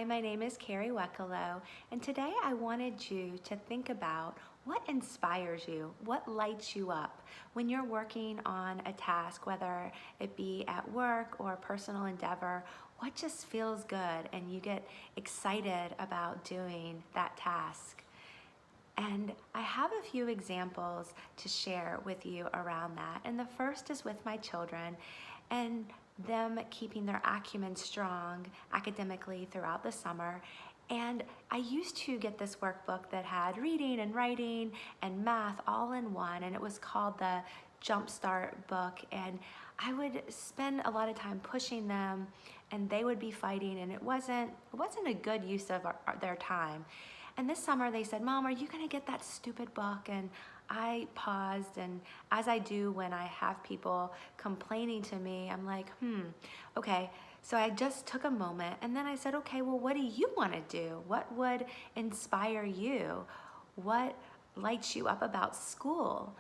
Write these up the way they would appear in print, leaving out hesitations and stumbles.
my name is Kerry Wekelo, and today I wanted you to think about what inspires you, what lights you up when you're working on a task, whether it be at work or a personal endeavor. What just feels good and you get excited about doing that task? And I have a few examples to share with you around that. And the first is with my children and them keeping their acumen strong academically throughout the summer. And I used to get this workbook that had reading and writing and math all in one, and it was called the Jumpstart book. And I would spend a lot of time pushing them, and they would be fighting, and it wasn't a good use of their time. And this summer they said, "Mom, are you gonna get that stupid book?" And I paused, and as I do when I have people complaining to me, I'm like, okay. So I just took a moment, and then I said, okay, well, what do you wanna do? What would inspire you? What lights you up about school?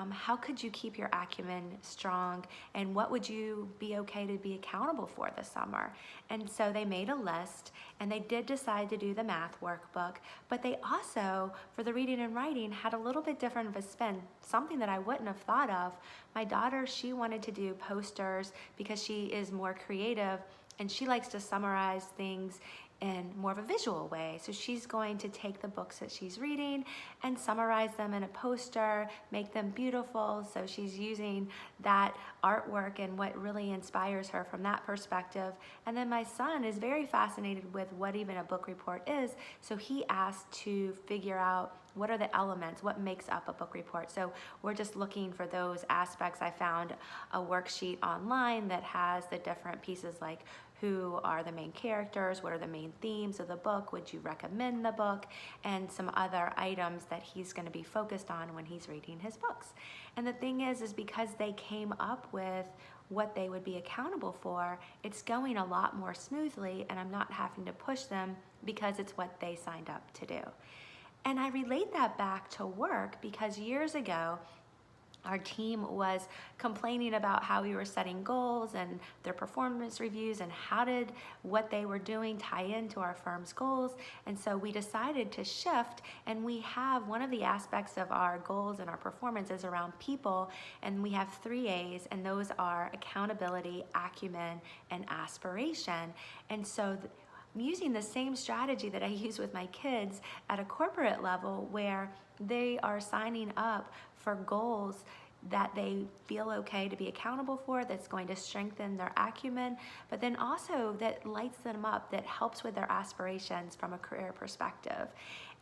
How could you keep your acumen strong, and what would you be okay to be accountable for this summer? And so they made a list, and they did decide to do the math workbook, but they also, for the reading and writing, had a little bit different of a spin, something that I wouldn't have thought of. My daughter, she wanted to do posters because she is more creative, and she likes to summarize things in more of a visual way. So she's going to take the books that she's reading and summarize them in a poster, make them beautiful. So she's using that artwork and what really inspires her from that perspective. And then my son is very fascinated with what even a book report is. So he asked to figure out what are the elements, what makes up a book report. So we're just looking for those aspects. I found a worksheet online that has the different pieces, like who are the main characters, what are the main themes of the book, would you recommend the book, and some other items that he's gonna be focused on when he's reading his books. And the thing is because they came up with what they would be accountable for, it's going a lot more smoothly, and I'm not having to push them because it's what they signed up to do. And I relate that back to work because years ago, our team was complaining about how we were setting goals and their performance reviews and how did what they were doing tie into our firm's goals. And so we decided to shift, and we have one of the aspects of our goals and our performance is around people, and we have 3 A's, and those are accountability, acumen, and aspiration. And so I'm using the same strategy that I use with my kids at a corporate level, where they are signing up for goals that they feel okay to be accountable for, that's going to strengthen their acumen, but then also that lights them up, that helps with their aspirations from a career perspective.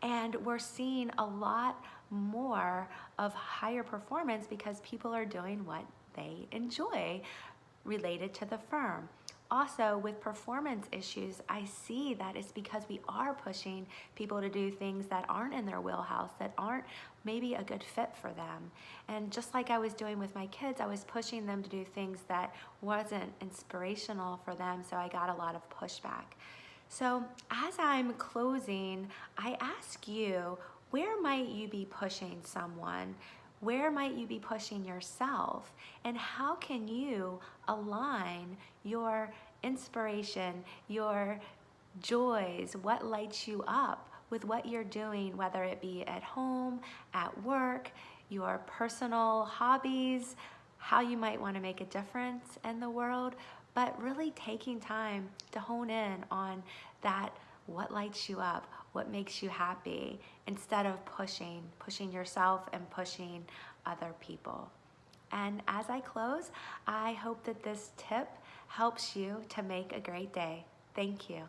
And we're seeing a lot more of higher performance because people are doing what they enjoy related to the firm. Also, with performance issues, I see that it's because we are pushing people to do things that aren't in their wheelhouse, that aren't maybe a good fit for them. And just like I was doing with my kids, I was pushing them to do things that wasn't inspirational for them, so I got a lot of pushback. So as I'm closing, I ask you, where might you be pushing someone? Where might you be pushing yourself? And how can you align your inspiration, your joys, what lights you up with what you're doing, whether it be at home, at work, your personal hobbies, how you might want to make a difference in the world, but really taking time to hone in on that, what lights you up, what makes you happy, instead of pushing yourself and pushing other people. And as I close, I hope that this tip helps you to make a great day. Thank you.